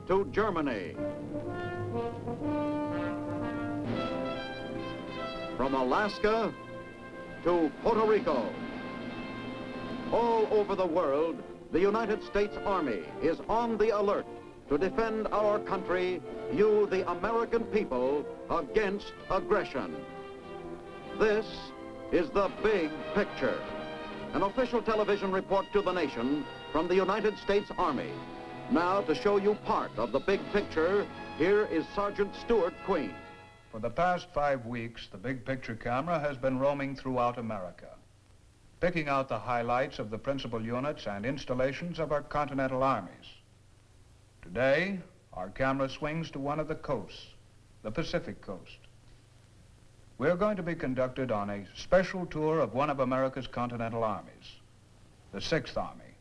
to Germany. From Alaska to Puerto Rico. All over the world, the United States Army is on the alert to defend our country, you, the American people, against aggression. This is the big picture. An official television report to the nation from the United States Army. Now, to show you part of the big picture, here is Sergeant Stuart Queen. For the past 5 weeks, the big picture camera has been roaming throughout America, picking out the highlights of the principal units and installations of our Continental Armies. Today, our camera swings to one of the coasts, the Pacific Coast. We're going to be conducted on a special tour of one of America's Continental Armies, the 6th Army.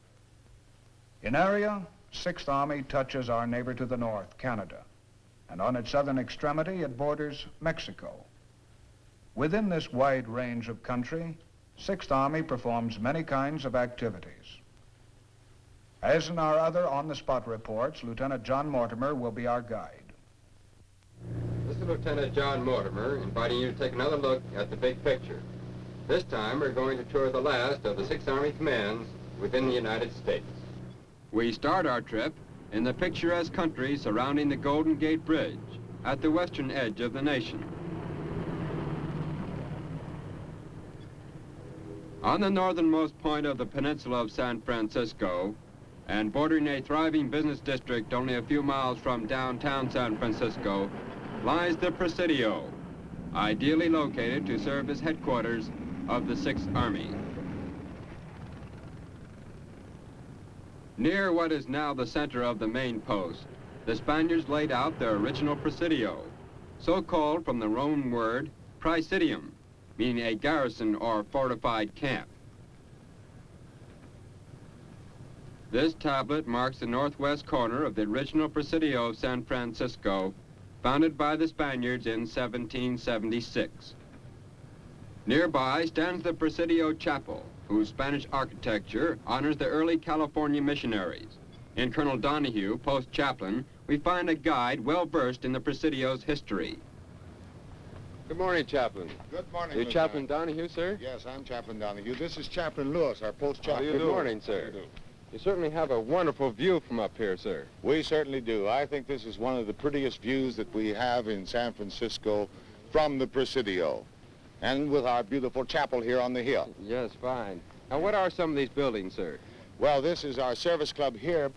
In area, 6th Army touches our neighbor to the north, Canada, and on its southern extremity, it borders Mexico. Within this wide range of country, 6th Army performs many kinds of activities. As in our other on-the-spot reports, Lieutenant John Mortimer will be our guide. This is Lieutenant John Mortimer, inviting you to take another look at the big picture. This time, we're going to tour the last of the 6th Army commands within the United States. We start our trip in the picturesque country surrounding the Golden Gate Bridge at the western edge of the nation. On the northernmost point of the peninsula of San Francisco, and bordering a thriving business district only a few miles from downtown San Francisco, lies the Presidio, ideally located to serve as headquarters of the 6th Army. Near what is now the center of the main post, the Spaniards laid out their original Presidio, so called from the Roman word praesidium, meaning a garrison or fortified camp. This tablet marks the northwest corner of the original Presidio of San Francisco, founded by the Spaniards in 1776. Nearby stands the Presidio Chapel, whose Spanish architecture honors the early California missionaries. In Colonel Donahue, post chaplain, we find a guide well-versed in the Presidio's history. Good morning, Chaplain. Good morning, You Lieutenant. Chaplain Donahue, sir? Yes, I'm Chaplain Donahue. This is Chaplain Lewis, our post chaplain. Good morning, sir. You certainly have a wonderful view from up here, sir. We certainly do. I think this is one of the prettiest views that we have in San Francisco from the Presidio, and with our beautiful chapel here on the hill. Yes, fine. Now, what are some of these buildings, sir? Well, this is our service club here.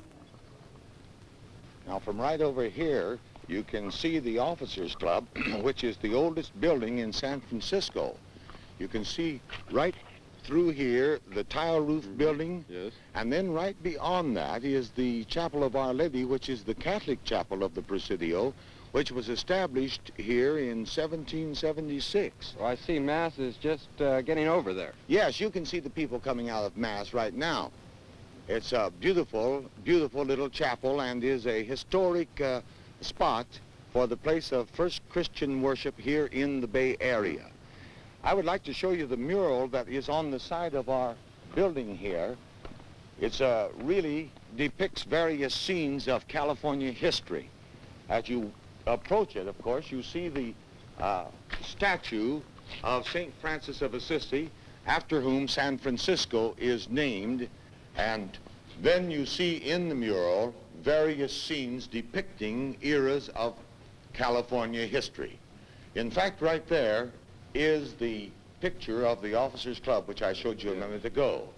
Now, from right over here, you can see the Officers Club, which is the oldest building in San Francisco. You can see right through here the tile roof building. Yes. And then right beyond that is the Chapel of Our Lady, which is the Catholic chapel of the Presidio, which was established here in 1776. Well, I see Mass is just getting over there. Yes, you can see the people coming out of Mass right now. It's a beautiful, beautiful little chapel and is a historic spot for the place of first Christian worship here in the Bay Area. I would like to show you the mural that is on the side of our building here. It's really depicts various scenes of California history. As you approach it, of course, you see the statue of St. Francis of Assisi, after whom San Francisco is named, and then you see in the mural various scenes depicting eras of California history. In fact, right there is the picture of the Officers Club, which I showed you a minute ago.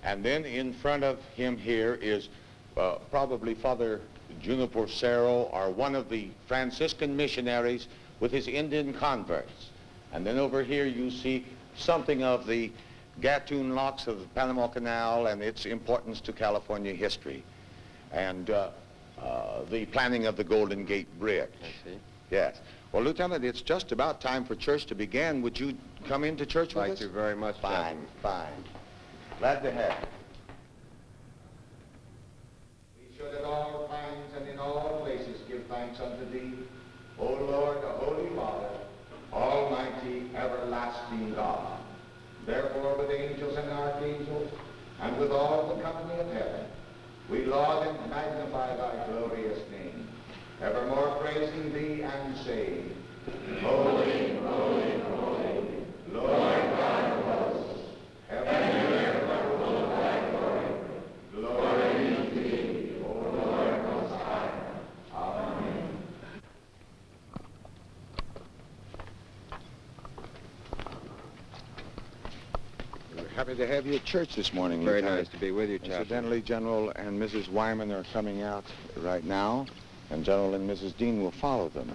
And then in front of him here is probably Father Juniper Cerro, or one of the Franciscan missionaries with his Indian converts. And then over here you see something of the Gatun locks of the Panama Canal and its importance to California history. And the planning of the Golden Gate Bridge. I see. Yes. Well, Lieutenant, it's just about time for church to begin. Would you come into church with us? Thank you very much, Fine, Chaplain. fine. Glad to have you. We should at all times and in all places give thanks unto thee, O Lord, the Holy Father, Almighty, everlasting God. Therefore, with angels and archangels, and with all the company of heaven, we laud and magnify thy glorious name. evermore praising thee and saying, Holy, holy, holy, Lord God of hosts, heaven and earth are full of thy glory. Glory be to thee, O Lord Most High. Amen. We're happy to have you at church this morning, Very Lieutenant. nice to be with you, Chaplain. Incidentally, General and Mrs. Wyman are coming out right now, and General and Mrs. Dean will follow them.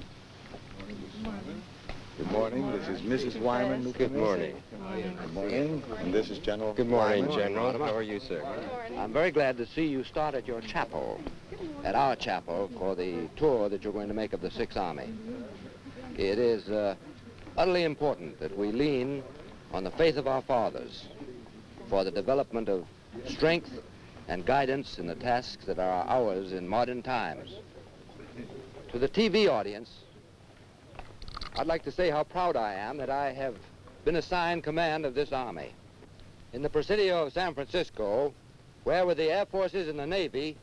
Good morning. This is Mrs. Wyman. Good Lieutenant. morning. Good morning. And this is General Good morning, Wyman. General. How are you, sir? I'm very glad to see you start at your chapel, at our chapel, for the tour that you're going to make of the Sixth Army. It is utterly important that we lean on the faith of our fathers for the development of strength and guidance in the tasks that are ours in modern times. To the TV audience, I'd like to say how proud I am that I have been assigned command of this army. In the Presidio of San Francisco, where with the Air Forces and the Navy,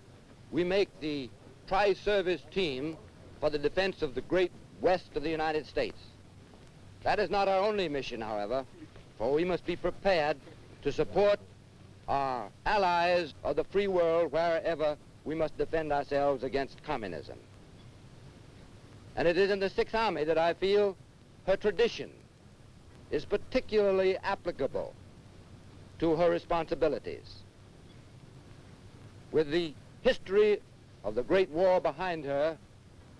we make the tri-service team for the defense of the great west of the United States. That is not our only mission, however, for we must be prepared to support our allies of the free world wherever we must defend ourselves against communism. And it is in the Sixth Army that I feel her tradition is particularly applicable to her responsibilities. With the history of the Great War behind her,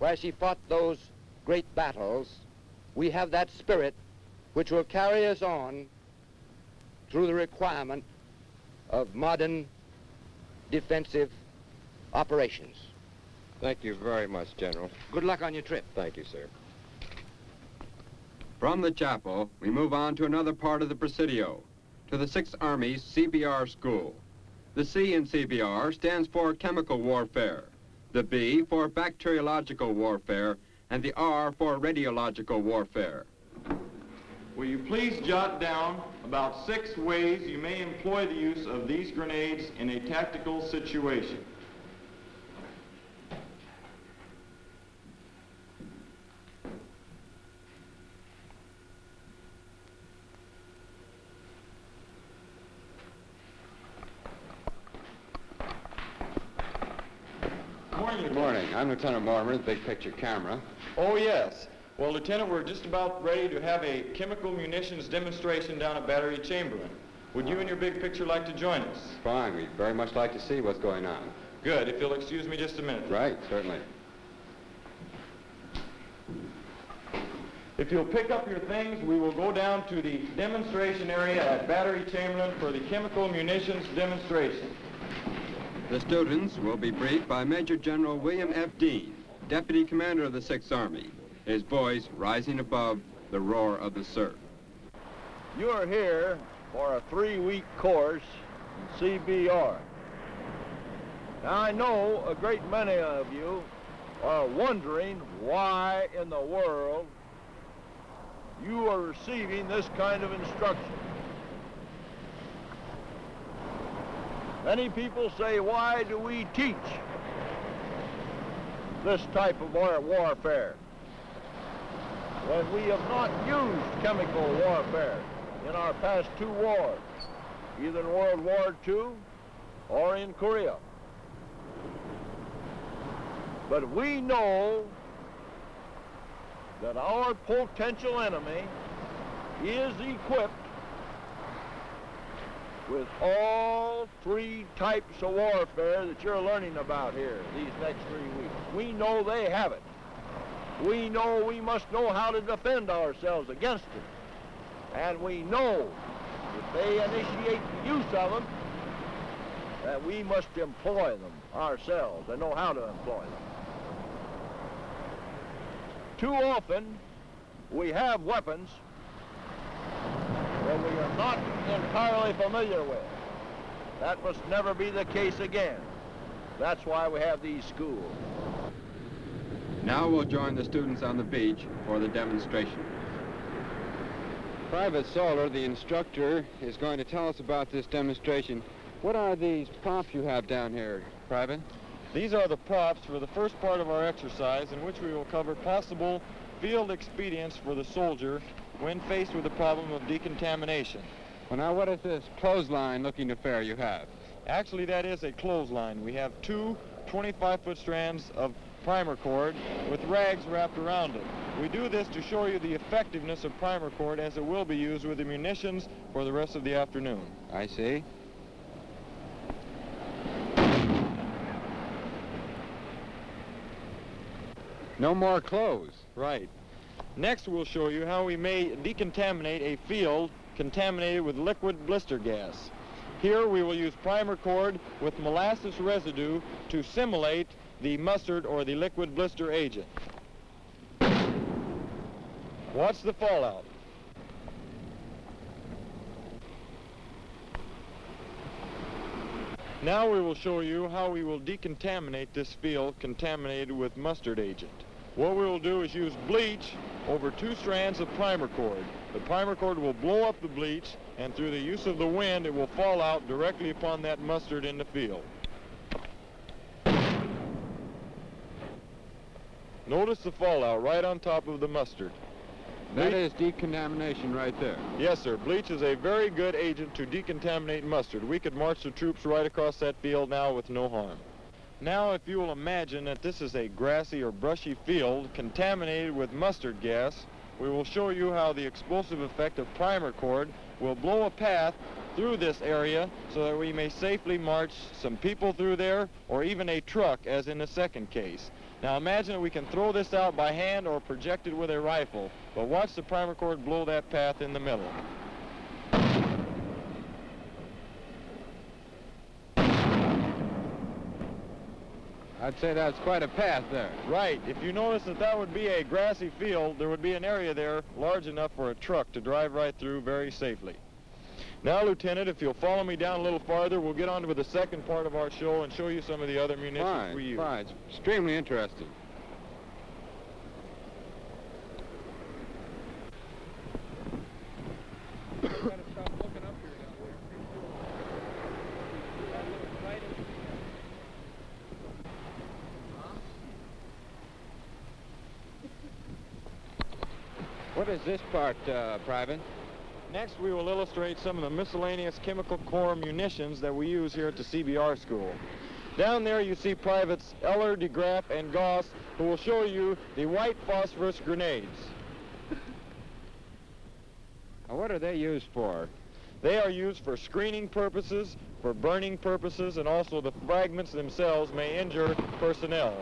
where she fought those great battles, we have that spirit which will carry us on through the requirement of modern defensive operations. Thank you very much, General. Good luck on your trip. Thank you, sir. From the chapel, we move on to another part of the Presidio, to the Sixth Army's CBR school. The C in CBR stands for chemical warfare, the B for bacteriological warfare, and the R for radiological warfare. Will you please jot down about 6 ways you may employ the use of these grenades in a tactical situation? Good morning. I'm Lieutenant Mortimer, the big picture camera. Oh, yes. Well, Lieutenant, we're just about ready to have a chemical munitions demonstration down at Battery Chamberlain. Would you and your big picture like to join us? Fine. We'd very much like to see what's going on. Good. If you'll excuse me just a minute. Right, certainly. If you'll pick up your things, we will go down to the demonstration area at Battery Chamberlain for the chemical munitions demonstration. The students will be briefed by Major General William F. Dean, Deputy Commander of the Sixth Army, his voice rising above the roar of the surf. You are here for a 3-week course in CBR. Now, I know a great many of you are wondering why in the world you are receiving this kind of instruction. Many people say, why do we teach this type of warfare when we have not used chemical warfare in our past 2 wars, either in World War II or in Korea? But we know that our potential enemy is equipped with all 3 types of warfare that you're learning about here these next 3 weeks. We know they have it. We know we must know how to defend ourselves against it. And we know if they initiate the use of them, that we must employ them ourselves and know how to employ them. Too often, we have weapons that we are not entirely familiar with. That must never be the case again. That's why we have these schools. Now we'll join the students on the beach for the demonstration. Private Solar, the instructor, is going to tell us about this demonstration. What are these props you have down here, Private? These are the props for the first part of our exercise, in which we will cover possible field expedients for the soldier when faced with the problem of decontamination. Well, now, what is this clothesline-looking affair you have? Actually, that is a clothesline. We have two 25-foot strands of primer cord with rags wrapped around it. We do this to show you the effectiveness of primer cord, as it will be used with the munitions for the rest of the afternoon. I see. No more clothes. Right. Next, we'll show you how we may decontaminate a field contaminated with liquid blister gas. Here we will use primer cord with molasses residue to simulate the mustard or the liquid blister agent. Watch the fallout. Now we will show you how we will decontaminate this field contaminated with mustard agent. What we will do is use bleach over two strands of primer cord. The primer cord will blow up the bleach, and through the use of the wind, it will fall out directly upon that mustard in the field. Notice the fallout right on top of the mustard. That is decontamination right there. Yes, sir. Bleach is a very good agent to decontaminate mustard. We could march the troops right across that field now with no harm. Now, if you will imagine that this is a grassy or brushy field contaminated with mustard gas, we will show you how the explosive effect of primer cord will blow a path through this area so that we may safely march some people through there, or even a truck, as in the second case. Now imagine that we can throw this out by hand or project it with a rifle, but watch the primer cord blow that path in the middle. I'd say that's quite a path there. Right. If you notice that that would be a grassy field, there would be an area there large enough for a truck to drive right through very safely. Now, Lieutenant, if you'll follow me down a little farther, we'll get on to the second part of our show and show you some of the other munitions we use. Fine. It's extremely interesting. What is this part, Private? Next, we will illustrate some of the miscellaneous chemical core munitions that we use here at the CBR school. Down there you see Privates Eller, DeGraff, and Goss, who will show you the white phosphorus grenades. Now, what are they used for? They are used for screening purposes, for burning purposes, and also the fragments themselves may injure personnel.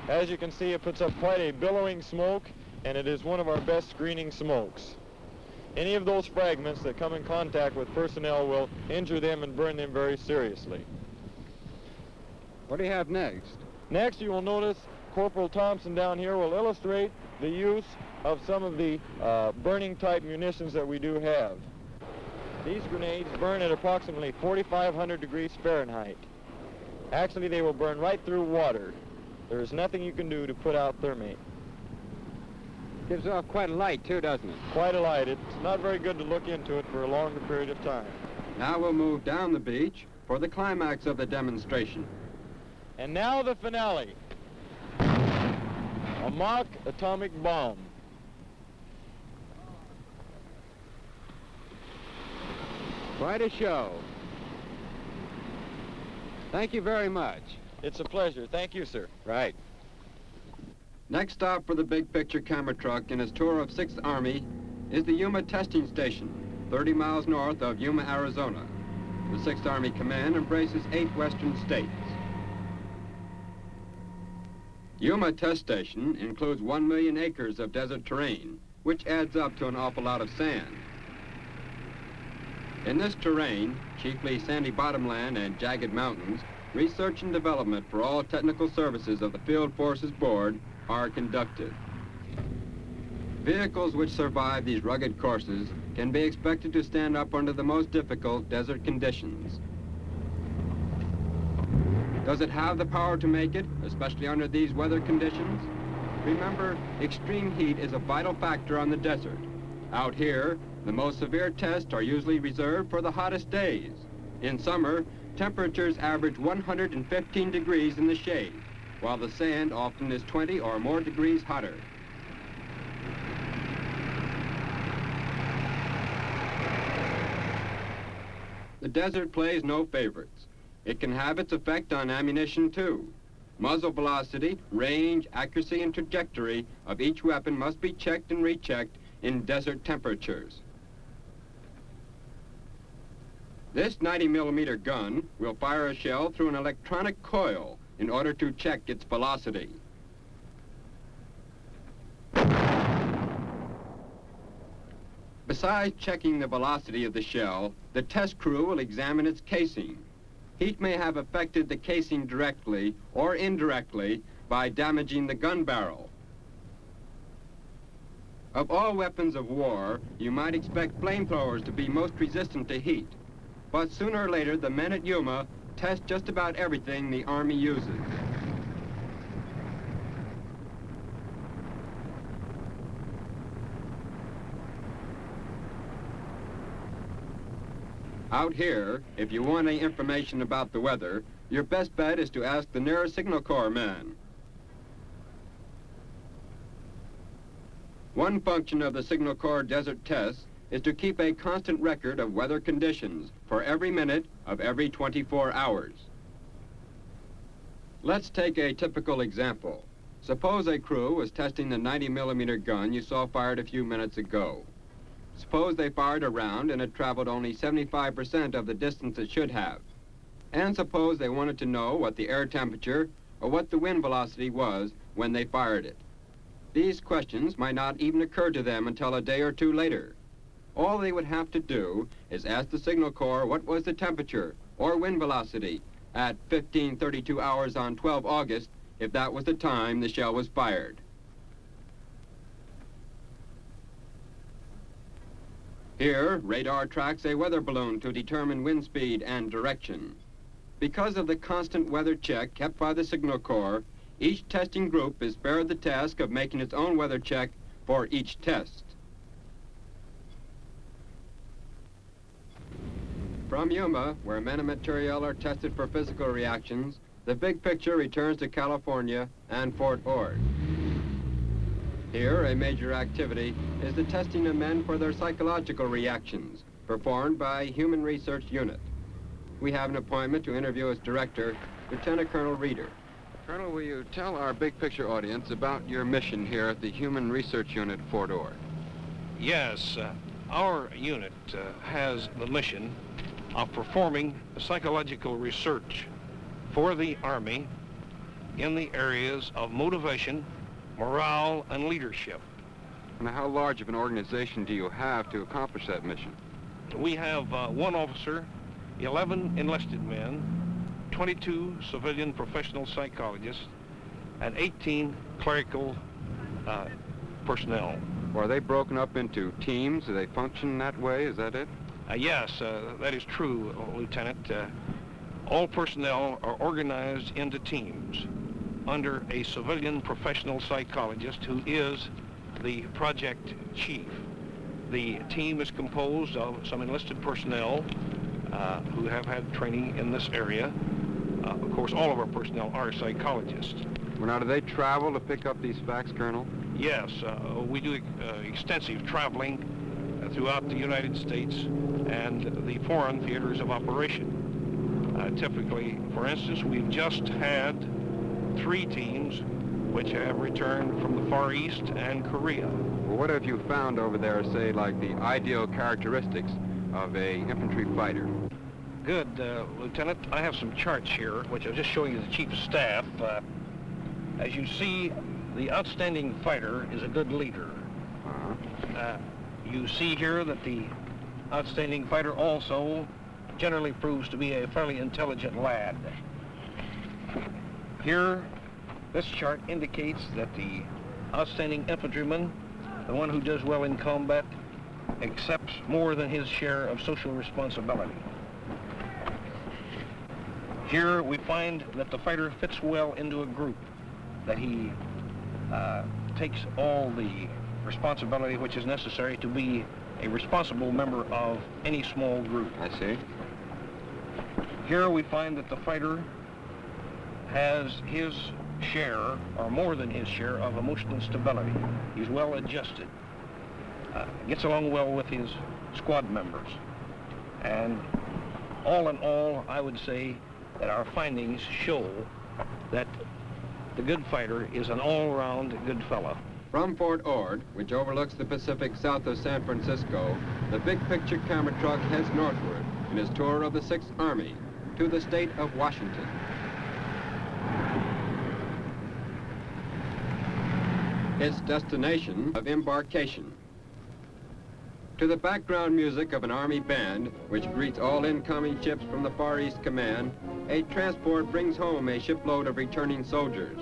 As you can see, it puts up quite a billowing smoke, and it is one of our best screening smokes. Any of those fragments that come in contact with personnel will injure them and burn them very seriously. What do you have next? Next, you will notice Corporal Thompson down here will illustrate the use of some of the burning type munitions that we do have. These grenades burn at approximately 4,500 degrees Fahrenheit. Actually, they will burn right through water. There is nothing you can do to put out thermate. Gives off quite a light, too, doesn't it? Quite a light. It's not very good to look into it for a longer period of time. Now we'll move down the beach for the climax of the demonstration. And now the finale. A mock atomic bomb. Quite a show. Thank you very much. It's a pleasure. Thank you, sir. Right. Next stop for the big picture camera truck in his tour of 6th Army is the Yuma Testing Station, 30 miles north of Yuma, Arizona. The 6th Army Command embraces 8 western states. Yuma Test Station includes 1 million acres of desert terrain, which adds up to an awful lot of sand. In this terrain, chiefly sandy bottomland and jagged mountains, research and development for all technical services of the Field Forces Board are conducted. Vehicles which survive these rugged courses can be expected to stand up under the most difficult desert conditions. Does it have the power to make it, especially under these weather conditions? Remember, extreme heat is a vital factor on the desert. Out here, the most severe tests are usually reserved for the hottest days. In summer, temperatures average 115 degrees in the shade, while the sand often is 20 or more degrees hotter. The desert plays no favorites. It can have its effect on ammunition too. Muzzle velocity, range, accuracy, and trajectory of each weapon must be checked and rechecked in desert temperatures. This 90mm gun will fire a shell through an electronic coil in order to check its velocity. Besides checking the velocity of the shell, the test crew will examine its casing. Heat may have affected the casing directly or indirectly by damaging the gun barrel. Of all weapons of war, you might expect flamethrowers to be most resistant to heat. But sooner or later, the men at Yuma test just about everything the Army uses. Out here, if you want any information about the weather, your best bet is to ask the nearest Signal Corps man. One function of the Signal Corps desert tests is to keep a constant record of weather conditions for every minute of every 24 hours. Let's take a typical example. Suppose a crew was testing the 90mm gun you saw fired a few minutes ago. Suppose they fired a round and it traveled only 75% of the distance it should have. And suppose they wanted to know what the air temperature or what the wind velocity was when they fired it. These questions might not even occur to them until a day or two later. All they would have to do is ask the Signal Corps what was the temperature or wind velocity at 15:32 hours on 12 August if that was the time the shell was fired. Here, radar tracks a weather balloon to determine wind speed and direction. Because of the constant weather check kept by the Signal Corps, each testing group is spared the task of making its own weather check for each test. From Yuma, where men and materiel are tested for physical reactions, the big picture returns to California and Fort Ord. Here, a major activity is the testing of men for their psychological reactions, performed by a Human Research Unit. We have an appointment to interview its director, Lieutenant Colonel Reeder. Colonel, will you tell our big picture audience about your mission here at the Human Research Unit, Fort Ord? Yes, our unit has the mission of performing psychological research for the Army in the areas of motivation, morale, and leadership. And how large of an organization do you have to accomplish that mission? We have 1 officer, 11 enlisted men, 22 civilian professional psychologists, and 18 clerical personnel. Are they broken up into teams? Do they function that way? Is that it? Yes, that is true, Lieutenant. All personnel are organized into teams under a civilian professional psychologist who is the project chief. The team is composed of some enlisted personnel who have had training in this area. Of course, all of our personnel are psychologists. Well, now, do they travel to pick up these facts, Colonel? Yes, we do extensive traveling throughout the United States and the foreign theaters of operation. Typically, for instance, we've just had 3 teams which have returned from the Far East and Korea. Well, what have you found over there, say, like the ideal characteristics of a infantry fighter? Good, Lieutenant. I have some charts here, which I'm just showing you the Chief of Staff. As you see, the outstanding fighter is a good leader. You see here that the outstanding fighter also generally proves to be a fairly intelligent lad. Here, this chart indicates that the outstanding infantryman, the one who does well in combat, accepts more than his share of social responsibility. Here we find that the fighter fits well into a group, that he takes all the responsibility which is necessary to be a responsible member of any small group. I see. Here we find that the fighter has his share, or more than his share, of emotional stability. He's well adjusted, gets along well with his squad members. And all in all, I would say that our findings show that the good fighter is an all-round good fellow. From Fort Ord, which overlooks the Pacific south of San Francisco, the big picture camera truck heads northward in its tour of the 6th Army to the state of Washington. Its destination of embarkation. To the background music of an Army band, which greets all incoming ships from the Far East Command, a transport brings home a shipload of returning soldiers.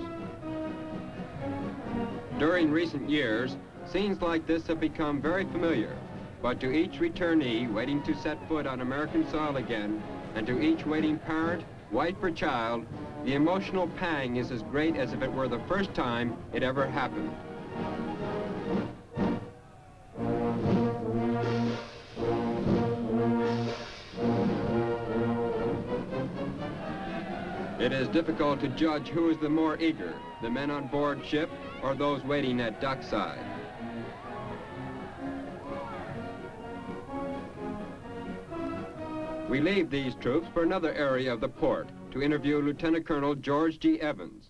During recent years, scenes like this have become very familiar, but to each returnee waiting to set foot on American soil again, and to each waiting parent, wife or child, the emotional pang is as great as if it were the first time it ever happened. It is difficult to judge who is the more eager, the men on board ship or those waiting at dockside. We leave these troops for another area of the port to interview Lieutenant Colonel George G. Evans,